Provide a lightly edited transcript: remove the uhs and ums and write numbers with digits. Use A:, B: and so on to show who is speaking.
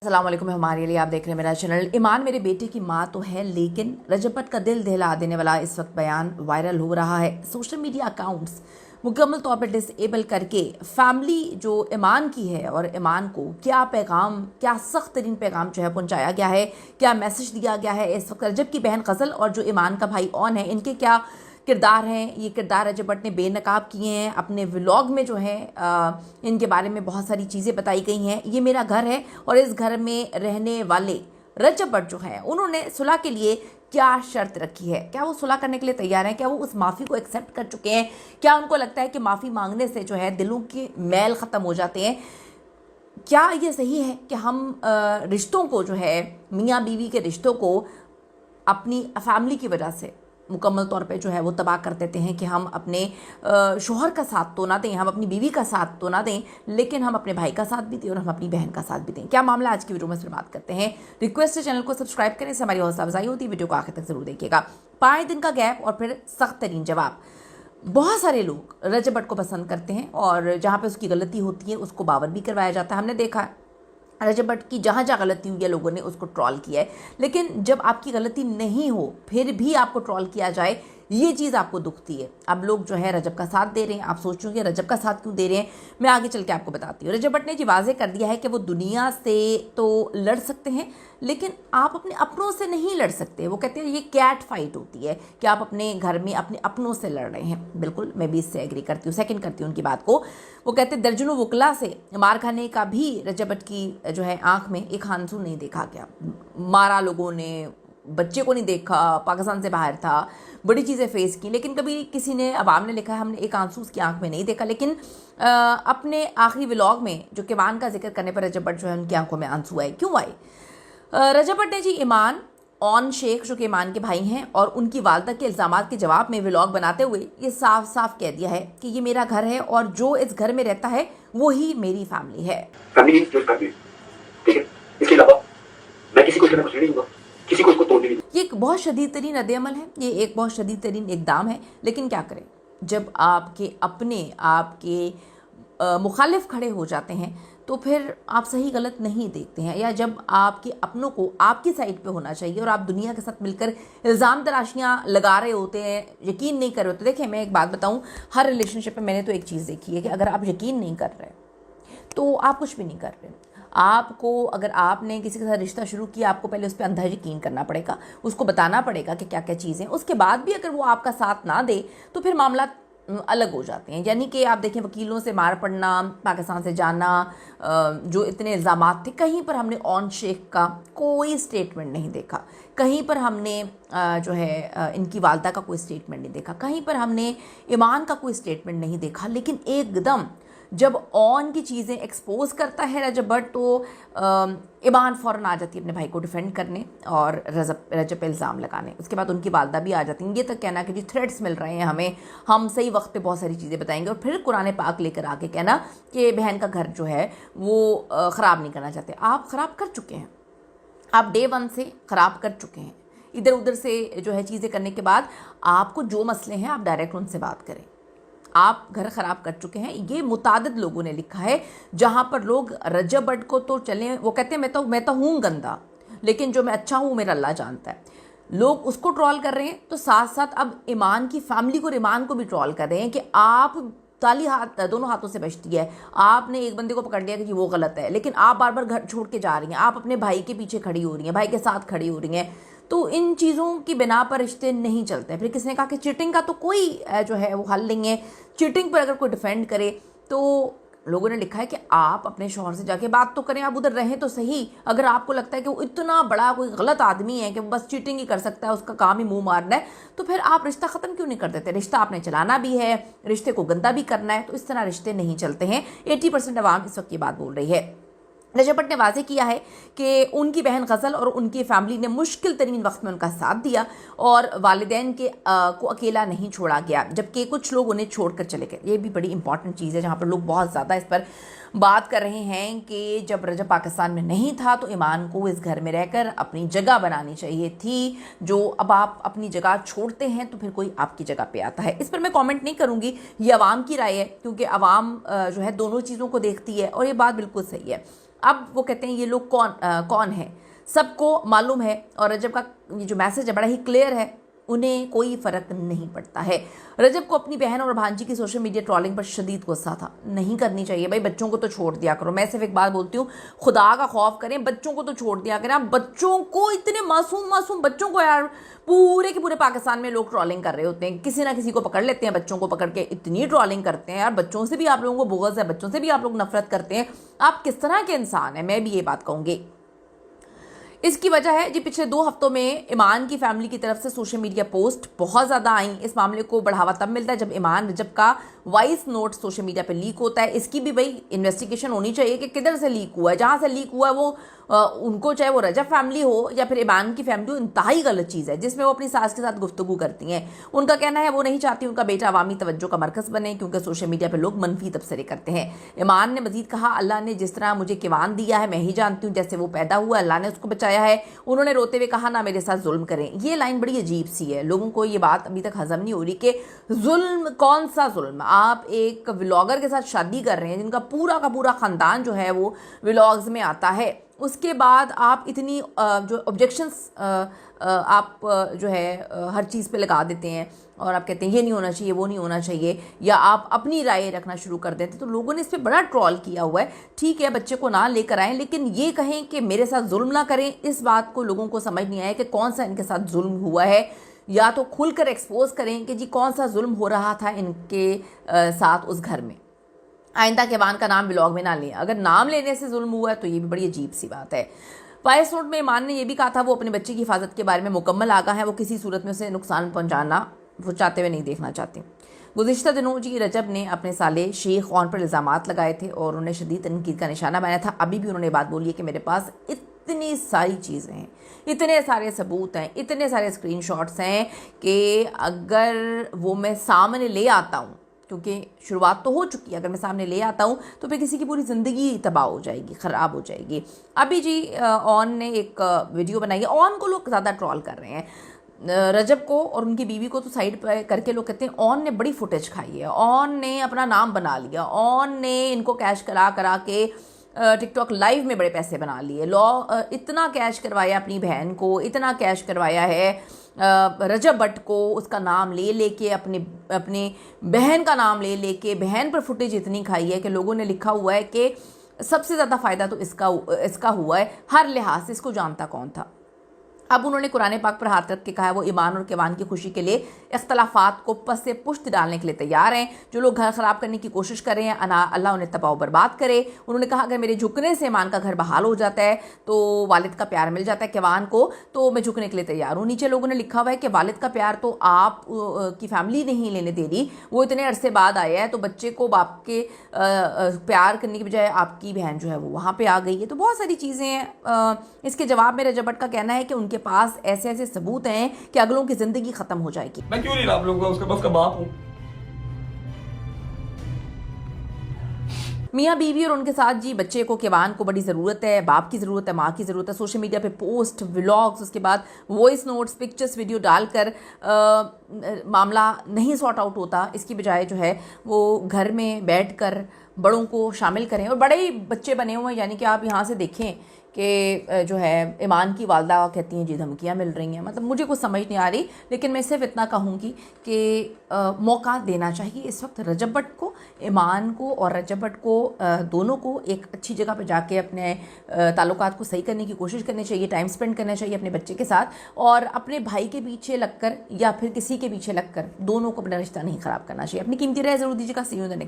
A: अस्सलाम वालेकुम। हमारे लिए आप देख रहे हैं मेरा चैनल। ईमान मेरे बेटे की माँ तो है, लेकिन रजब भट्ट का दिल दहला देने वाला इस वक्त बयान वायरल हो रहा है। सोशल मीडिया अकाउंट्स मुकम्मल तौर पर डिसेबल करके फैमिली जो ईमान की है और ईमान को क्या पैगाम, क्या सख्त तरीन पैगाम जो है पहुँचाया गया है, क्या मैसेज दिया गया है। इस वक्त रजब की बहन गज़ल और जो ईमान का भाई ऑन है, इनके क्या किरदार हैं। ये किरदार रजब भट्ट ने बेनकाब किए हैं। अपने व्लॉग में जो है इनके बारे में बहुत सारी चीज़ें बताई गई हैं। ये मेरा घर है और इस घर में रहने वाले रजब भट्ट जो हैं, उन्होंने सुलह के लिए क्या शर्त रखी है। क्या वो सुलह करने के लिए तैयार हैं? क्या वो उस माफ़ी को एक्सेप्ट कर चुके हैं? क्या उनको लगता है कि माफ़ी मांगने से जो है दिलों के मैल ख़त्म हो जाते हैं? क्या ये सही है कि हम रिश्तों को जो है, मियाँ बीवी के रिश्तों को अपनी फैमिली की वजह से मुकम्मल तौर पे जो है वो तबाह कर देते हैं कि हम अपने शोहर का साथ तो ना दें, हम अपनी बीवी का साथ तो ना दें, लेकिन हम अपने भाई का साथ भी दें और हम अपनी बहन का साथ भी दें। क्या मामला, आज की वीडियो में इस पर बात करते हैं। रिक्वेस्ट है चैनल को सब्सक्राइब करें, इससे हमारी हौसला अफजाई होती है। वीडियो को आखिर तक जरूर देखिएगा। 5 दिन का गैप और फिर सख्त तरीन जवाब। बहुत सारे लोग रजब भट्ट को पसंद करते हैं और जहाँ पे उसकी गलती होती है उसको बावर भी करवाया जाता है। हमने देखा है रजब भट्ट की जहाँ जहाँ गलती हुई है लोगों ने उसको ट्रोल किया है, लेकिन जब आपकी गलती नहीं हो फिर भी आपको ट्रोल किया जाए, ये चीज़ आपको दुखती है। अब लोग जो है रजब का साथ दे रहे हैं। आप सोचोगे रजब का साथ क्यों दे रहे हैं, मैं आगे चल के आपको बताती हूँ। रजब भट्ट ने जी वाज़ेह कर दिया है कि वो दुनिया से तो लड़ सकते हैं, लेकिन आप अपने अपनों से नहीं लड़ सकते। वो कहते हैं ये कैट फाइट होती है कि आप अपने घर में अपने अपनों से लड़ रहे हैं। बिल्कुल, मैं भी इससे एग्री करती हूँ, सेकंड करती हूँ उनकी बात को। वो कहते हैं दर्जनों वकला से मार खाने का भी रजब भट्ट की जो है आंख में एक आंसू नहीं देखा गया। मारा लोगों ने, बच्चे को नहीं देखा, पाकिस्तान से बाहर था, बड़ी चीज़ें फेस की, लेकिन कभी किसी ने, अवाम ने लिखा है हमने एक आंसू उसकी आंख में नहीं देखा। लेकिन अपने आखिरी व्लॉग में जो ईमान का जिक्र करने पर रजब भट्ट जो है उनकी आंखों में आंसू आए। क्यों आए? रजब भट्ट ने जी ईमान ऑन शेख जो कि ईमान के भाई हैं और उनकी वालदा के इल्ज़ामात के जवाब में व्लॉग बनाते हुए ये साफ साफ कह दिया है कि ये मेरा घर है और जो इस घर में रहता है वो ही मेरी फैमिली है।
B: फैमिली जो फैमिली, ठीक है। इसके अलावा मैं किसी को इसके अंदर नहीं दूंगा, किसी को इसको तोड़ने नहीं दूंगा।
A: ये एक बहुत शदीद तरीन रद्द-ए-अमल है, ये एक बहुत शदीद तरीन इक़दाम है, लेकिन क्या करें, जब आपके अपने आपके मुखालिफ खड़े हो जाते हैं तो फिर आप सही गलत नहीं देखते हैं, या जब आपके अपनों को आपकी साइड पे होना चाहिए और आप दुनिया के साथ मिलकर इल्ज़ाम तराशियाँ लगा रहे होते हैं, यकीन नहीं कर रहे होते। देखिए मैं एक बात बताऊँ, हर रिलेशनशिप में मैंने तो एक चीज़ देखी है कि अगर आप यकीन नहीं कर रहे तो आप कुछ भी नहीं कर रहे। आपको, अगर आपने किसी के साथ रिश्ता शुरू किया, आपको पहले उस पर अंधा यकीन करना पड़ेगा, उसको बताना पड़ेगा कि क्या क्या चीज़ें। उसके बाद भी अगर वो आपका साथ ना दे तो फिर मामला अलग हो जाते हैं। यानी कि आप देखें, वकीलों से मार पड़ना, पाकिस्तान से जाना, जो इतने इल्ज़ामात थे, कहीं पर हमने ऑन शेख का कोई स्टेटमेंट नहीं देखा, कहीं पर हमने जो है इनकी वालदा का कोई स्टेटमेंट नहीं देखा, कहीं पर हमने ईमान का कोई स्टेटमेंट नहीं देखा। लेकिन एकदम जब ऑन की चीज़ें एक्सपोज करता है रजब भट्ट तो ईमान फ़ौरन आ जाती है अपने भाई को डिफेंड करने और रजब पे इल्ज़ाम लगाने। उसके बाद उनकी वालदा भी आ जाती हैं, ये तक कहना कि जी थ्रेड्स मिल रहे हैं हमें, हम सही वक्त पे बहुत सारी चीज़ें बताएंगे, और फिर कुरान पाक लेकर आके कहना कि बहन का घर जो है वो ख़राब नहीं करना चाहते। आप ख़राब कर चुके हैं, आप डे 1 से ख़राब कर चुके हैं। इधर उधर से जो है चीज़ें करने के बाद आपको जो मसले हैं आप डायरेक्ट उनसे बात करें। आप घर ख़राब कर चुके हैं, ये मुतादिद लोगों ने लिखा है, जहाँ पर लोग रजब भट्ट को तो चले, वो कहते हैं मैं तो हूँ गंदा, लेकिन जो मैं अच्छा हूँ मेरा अल्लाह जानता है। लोग उसको ट्रोल कर रहे हैं तो साथ साथ अब ईमान की फैमिली को, ईमान को भी ट्रोल कर रहे हैं कि आप, ताली हाथ दोनों हाथों से बजती है। आपने एक बंदे को पकड़ लिया कि वो गलत है, लेकिन आप बार बार घर छोड़ के जा रही हैं, आप अपने भाई के पीछे खड़ी हो रही हैं, भाई के साथ खड़ी हो रही हैं। तो इन चीज़ों की बिना पर रिश्ते नहीं चलते। फिर किसने कहा कि चीटिंग का तो कोई जो है वो हल नहीं है, चीटिंग पर अगर कोई डिफेंड करे तो लोगों ने लिखा है कि आप अपने शौहर से जाके बात तो करें, आप उधर रहें तो सही। अगर आपको लगता है कि वो इतना बड़ा कोई गलत आदमी है कि वो बस चीटिंग ही कर सकता है, उसका काम ही मुंह मारना है, तो फिर आप रिश्ता ख़त्म क्यों नहीं कर देते? रिश्ता आपने चलाना भी है, रिश्ते को गंदा भी करना है, तो इस तरह रिश्ते नहीं चलते हैं। 80% अवाम इस वक्त ये बात बोल रही है। रजब भट्ट ने वाज़ेह किया है कि उनकी बहन गज़ल और उनकी फैमिली ने मुश्किल तरीन वक्त में उनका साथ दिया और वालिदैन के को अकेला नहीं छोड़ा गया, जबकि कुछ लोग उन्हें छोड़कर चले गए। ये भी बड़ी इंपॉर्टेंट चीज़ है, जहाँ पर लोग बहुत ज़्यादा इस पर बात कर रहे हैं कि जब रजब पाकिस्तान में नहीं था तो ईमान को इस घर में रहकर अपनी जगह बनानी चाहिए थी। जो अब आप अपनी जगह छोड़ते हैं तो फिर कोई आपकी जगह पे आता है। इस पर मैं कमेंट नहीं करूँगी, ये अवाम की राय है, क्योंकि अवाम जो है दोनों चीज़ों को देखती है और ये बात बिल्कुल सही है। अब वो कहते हैं ये लोग कौन है, सबको मालूम है। और रजब का ये जो मैसेज है बड़ा ही क्लियर है, उन्हें कोई फ़र्क नहीं पड़ता है। रजब को अपनी बहन और भांजी की सोशल मीडिया ट्रॉलिंग पर शदीद गुस्सा था। नहीं करनी चाहिए भाई, बच्चों को तो छोड़ दिया करो। मैं सिर्फ एक बात बोलती हूँ, खुदा का खौफ करें, बच्चों को तो छोड़ दिया करें। आप बच्चों को, इतने मासूम बच्चों को यार, पूरे के पूरे पाकिस्तान में लोग ट्रॉलिंग कर रहे होते हैं, किसी ना किसी को पकड़ लेते हैं, बच्चों को पकड़ के इतनी ट्रॉलिंग करते हैं यार। बच्चों से भी आप लोगों को बुग़्ज़ है, बच्चों से भी आप लोग नफरत करते हैं। आप किस तरह के इंसान हैं, मैं भी ये बात कहूँगी। इसकी वजह है जी, पिछले 2 हफ्तों में ईमान की फैमिली की तरफ से सोशल मीडिया पोस्ट बहुत ज़्यादा आई। इस मामले को बढ़ावा तब मिलता है जब ईमान रजब का वॉइस नोट सोशल मीडिया पे लीक होता है। इसकी भी भाई इन्वेस्टिगेशन होनी चाहिए कि किधर से लीक हुआ है। जहाँ से लीक हुआ है वो उनको, चाहे वो रजब फैमिली हो या फिर ईमान की फैमिली हो, इंतहाई गलत चीज़ है, जिसमें वो अपनी सास के साथ गुफ्तगू करती हैं। उनका कहना है वो नहीं चाहती उनका बेटा अवामी तवज्जो का मरकज़ बने, क्योंकि सोशल मीडिया पर लोग मनफी तबसरे करते हैं। ईमान ने मजीद कहा, अल्लाह ने जिस तरह मुझे किवान दिया है मैं ही जानती हूँ, जैसे वो पैदा हुआ अल्लाह ने उसको बचाया है। उन्होंने रोते हुए कहा, ना मेरे साथ जुल्म करें। ये लाइन बड़ी अजीब सी है, लोगों को ये बात अभी तक हजम नहीं हो रही कि जुल्म, कौन सा जुल्म। आप एक व्लॉगर के साथ शादी कर रहे हैं जिनका पूरा का पूरा ख़ानदान जो है वो व्लॉग्स में आता है, उसके बाद आप इतनी जो ऑब्जेक्शंस आप जो है हर चीज़ पे लगा देते हैं और आप कहते हैं ये नहीं होना चाहिए, वो नहीं होना चाहिए, या आप अपनी राय रखना शुरू कर देते हैं। तो लोगों ने इस पर बड़ा ट्रोल किया हुआ है। ठीक है, बच्चे को ना लेकर आएँ, लेकिन ये कहें कि मेरे साथ जुल्म ना करें, इस बात को लोगों को समझ नहीं आया कि कौन सा इनके साथ जुल्म हुआ है। या तो खुलकर एक्सपोज करें कि जी कौन सा जुल्म हो रहा था इनके साथ उस घर में। आइंदा ईमान का नाम व्लॉग में ना लें। अगर नाम लेने से जुल्म हुआ है तो ये भी बड़ी अजीब सी बात है। वॉइस नोट में ईमान ने यह भी कहा था वो अपने बच्चे की हिफाजत के बारे में मुकम्मल आगाह है, वो किसी सूरत में उसे नुकसान पहुंचाना वो चाहते हुए नहीं देखना चाहते। गुज़िश्ता दिनों जी रजब ने अपने साले शेख ऑन पर इल्ज़ामात लगाए थे और उन्हें शदीद तनकीद का निशाना बनाया था। अभी भी उन्होंने बात बोली है कि मेरे पास इतनी सारी चीज़ें हैं, इतने सारे सबूत हैं, इतने सारे स्क्रीनशॉट्स हैं कि अगर वो मैं सामने ले आता हूँ, क्योंकि शुरुआत तो हो चुकी है, अगर मैं सामने ले आता हूँ तो फिर किसी की पूरी ज़िंदगी तबाह हो जाएगी, ख़राब हो जाएगी। अभी जी ऑन ने एक वीडियो बनाई है। ऑन को लोग ज़्यादा ट्रोल कर रहे हैं, रजब को और उनकी बीवी को तो साइड पर करके लोग कहते हैं ऑन ने बड़ी फुटेज खाई है, ऑन ने अपना नाम बना लिया, ऑन ने इनको कैश करा के टिकटॉक लाइव में बड़े पैसे बना लिए। इतना कैश करवाया अपनी बहन को, इतना कैश करवाया है रजब भट्ट को, उसका नाम ले लेके अपनी बहन का नाम ले लेके बहन पर फुटेज इतनी खाई है कि लोगों ने लिखा हुआ है कि सबसे ज़्यादा फ़ायदा तो इसका हुआ है, हर लिहाज से इसको जानता कौन था। अब उन्होंने कुरान पाक पर हाथ रख के कहा है वो ईमान और किवान की खुशी के लिए इख्तलाफात को पस से पुश्त डालने के लिए तैयार हैं। जो लोग घर ख़राब करने की कोशिश कर रहे हैं अल्लाह उन्हें तबाह बर्बाद करे। उन्होंने कहा अगर मेरे झुकने से ईमान का घर बहाल हो जाता है तो वालिद का प्यार मिल जाता है किवान को, तो मैं झुकने के लिए तैयार हूँ। नीचे लोगों ने लिखा हुआ है कि वालिद का प्यार तो आप की फैमिली नहीं लेने दे रही, वो इतने अरसे बाद आया है, तो बच्चे को बाप के प्यार करने की बजाय आपकी बहन जो है वो वहाँ पर आ गई है। तो बहुत सारी चीज़ें हैं। इसके जवाब में रजब भट्ट का कहना है कि उनके पास ऐसे ऐसे सबूत हैं कि अगलों की जिंदगी खत्म हो जाएगी।
C: मैं क्यों नहीं आप लोगों का उसका बस का बाप हूं।
A: मियाँ बीवी और उनके साथ जी बच्चे को किवान को बड़ी ज़रूरत है, बाप की ज़रूरत है, माँ की ज़रूरत है। सोशल मीडिया पे पोस्ट, व्लॉग्स, उसके बाद वॉइस नोट्स, पिक्चर्स, वीडियो डालकर मामला नहीं सॉर्ट आउट होता। इसकी बजाय जो है वो घर में बैठकर बड़ों को शामिल करें। और बड़े ही बच्चे बने हुए हैं, यानी कि आप यहाँ से देखें कि जो है ईमान की वालदा कहती हैं जी धमकियाँ मिल रही हैं। मतलब मुझे कुछ समझ नहीं आ रही, लेकिन मैं सिर्फ इतना कहूँगी कि मौका देना चाहिए इस वक्त रजब भट्ट को, ईमान को और रजब भट्ट को, दोनों को एक अच्छी जगह पर जाके अपने ताल्लुकात को सही करने की कोशिश करनी चाहिए, टाइम स्पेंड करना चाहिए अपने बच्चे के साथ, और अपने भाई के पीछे लगकर या फिर किसी के पीछे लगकर दोनों को अपना रिश्ता नहीं ख़राब करना चाहिए। अपनी कीमती राय ज़रूर दीजिएगा। सी यू इन द नेक्स्ट।